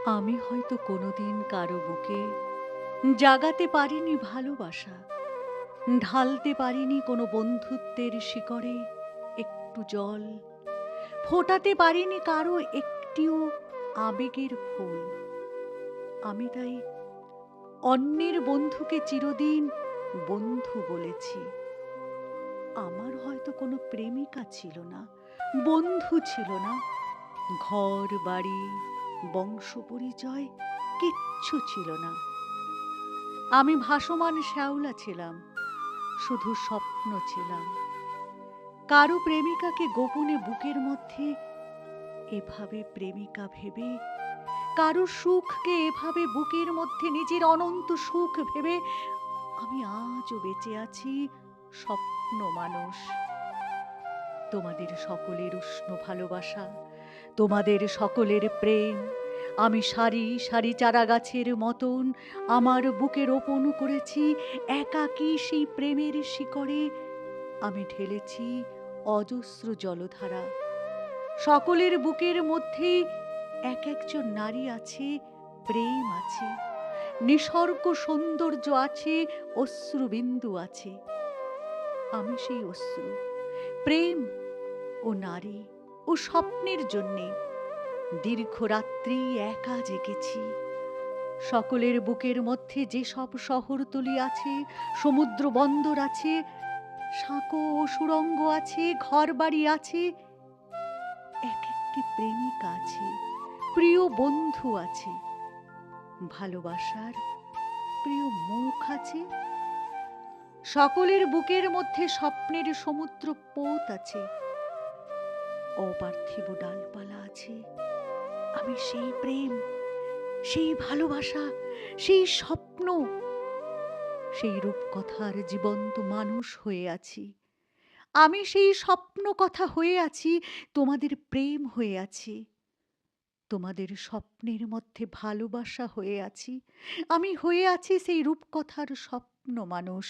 আমি হয়তো কোনোদিন কারো বুকে জাগাতে পারিনি ভালোবাসা, ঢালতে পারিনি কোনো বন্ধুত্বের শিকড়ে একটু জল, ফোটাতে পারিনি কারো একটিও আবেগের ফুল। আমি তাই অন্যের বন্ধুকে চিরদিন বন্ধু বলেছি। আমার হয়তো কোনো প্রেমিকা ছিল না, বন্ধু ছিল না, ঘর বাড়ি বংশ পরিচয় কিচ্ছু ছিল না। আমি ভাসমান শ্যাওলা ছিলাম, শুধু স্বপ্ন ছিলাম। কারো প্রেমিকাকে গোপনে বুকের মধ্যে এভাবে প্রেমিকা ভেবে, কারো সুখকে এভাবে বুকের মধ্যে নিজের অনন্ত সুখ ভেবে আমি আজও বেঁচে আছি স্বপ্ন মানুষ। তোমাদের সকলের উষ্ণ ভালোবাসা, তোমাদের সকলের প্রেম আমি সারি সারি চারা গাছের মতন আমার বুকে রোপণ করেছি। একাকী সেই প্রেমের শিকড়ে আমি ঢেলেছি অজস্র জলধারা। সকলের বুকের মধ্যেই এক একজন নারী আছে, প্রেম আছে, নিসর্গ সৌন্দর্য আছে, অশ্রুবিন্দু আছে। আমি সেই অশ্রু, প্রেম ও নারী ও স্বপ্নের জন্যে দীর্ঘ রাত্রি একা জেগেছি। সকলের বুকের মধ্যে যেসব শহরতলি আছে, সমুদ্র বন্দর আছে, সাঁকো ও সুড়ঙ্গ আছে, ঘরবাড়ি আছে, এক একটি প্রেমিকা আছে, প্রিয় বন্ধু আছে, ভালোবাসার প্রিয় মুখ আছে। সকলের বুকের মধ্যে স্বপ্নের সমুদ্র পোত আছে, অপার্থিব ডালপালা আছে। আমি সেই প্রেম, সেই ভালোবাসা, সেই স্বপ্ন, সেই রূপকথার জীবন্ত মানুষ হয়ে আছি। আমি সেই স্বপ্ন কথা হয়ে আছি, তোমাদের প্রেম হয়ে আছি, তোমাদের স্বপ্নের মধ্যে ভালোবাসা হয়ে আছি। আমি হয়ে আছি সেই রূপকথার স্বপ্ন মানুষ।